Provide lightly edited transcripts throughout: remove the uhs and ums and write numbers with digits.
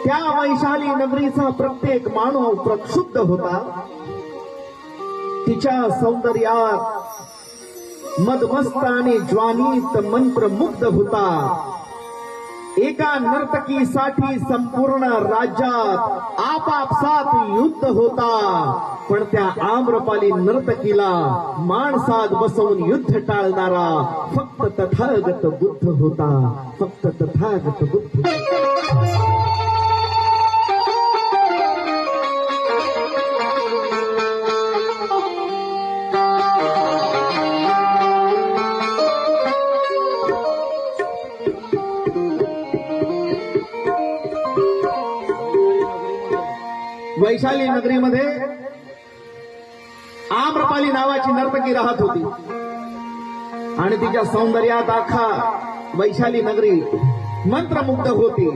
त्या वैशाली नगरीचा प्रत्येक मानव प्रक्षुब्ध होता. तिच्या सौंदर्यात मदमस्त आणि ज्वानीत मंत्रमुग्ध होता. एका नर्तकीसाठी संपूर्ण राज्यात आपापसात युद्ध होता. पण त्या आम्रपाली नर्तकीला माणसात बसवून युद्ध टाळणारा फक्त तथागत बुद्ध होता. फक्त तथागत बुद्ध. वैशाली नगरीमध्ये आम्रपाली नावाची नर्तकी राहत होती आणि तिच्या सौंदर्यात अख्खा वैशाली नगरी मंत्रमुग्ध होती.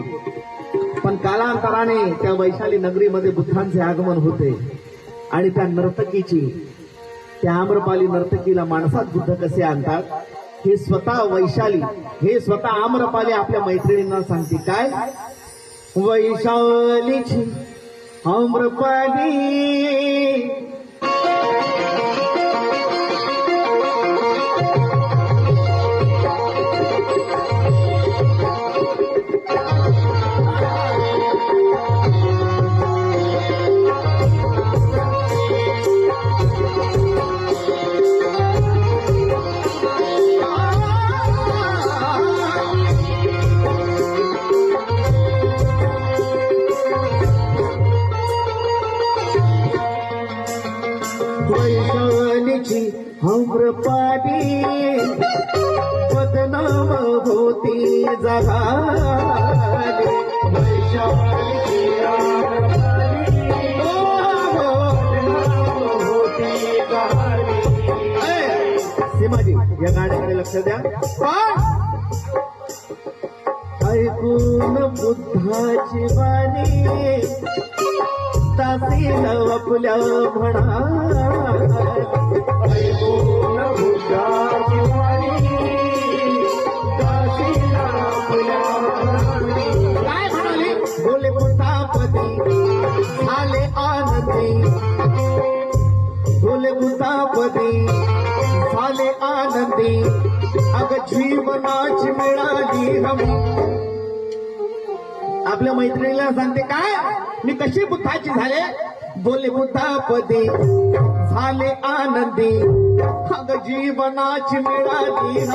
पण कालांतराने त्या वैशाली नगरीमध्ये बुद्धांचे आगमन होते आणि त्या नर्तकीची, त्या आम्रपाली नर्तकीला माणसात बुद्ध कसे आणतात हे स्वतः वैशाली, हे स्वतः आम्रपाली आपल्या मैत्रिणींना सांगते. काय? वैशालीची आम्रपाली वैशालीची आम्रपाली बदनाम होती जगाली. वैशालीची आम्रपाली बदनाम होती जगाली. सीमाजी, या गाण्याकडे लक्ष द्या. ऐकून बुद्धाची वाणी तासील आपल्या म्हणा. ऐकून बुद्धाची वाणी तासील आपल्या म्हणाली. काय म्हणाली? बोले बुद्धापदी झाले आनंदी. बोले बुद्धापदी झाले आनंदी. अग जीवनाची मिळाली हमी. आपल्या मैत्रिणीला सांगते. काय? मी कशी बुद्धाची झाले? बोले बुद्धापदी झाले आनंदी. अग जीवनाची मिळाली हमी.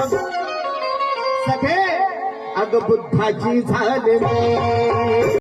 सखे अग बुद्धाची झाले.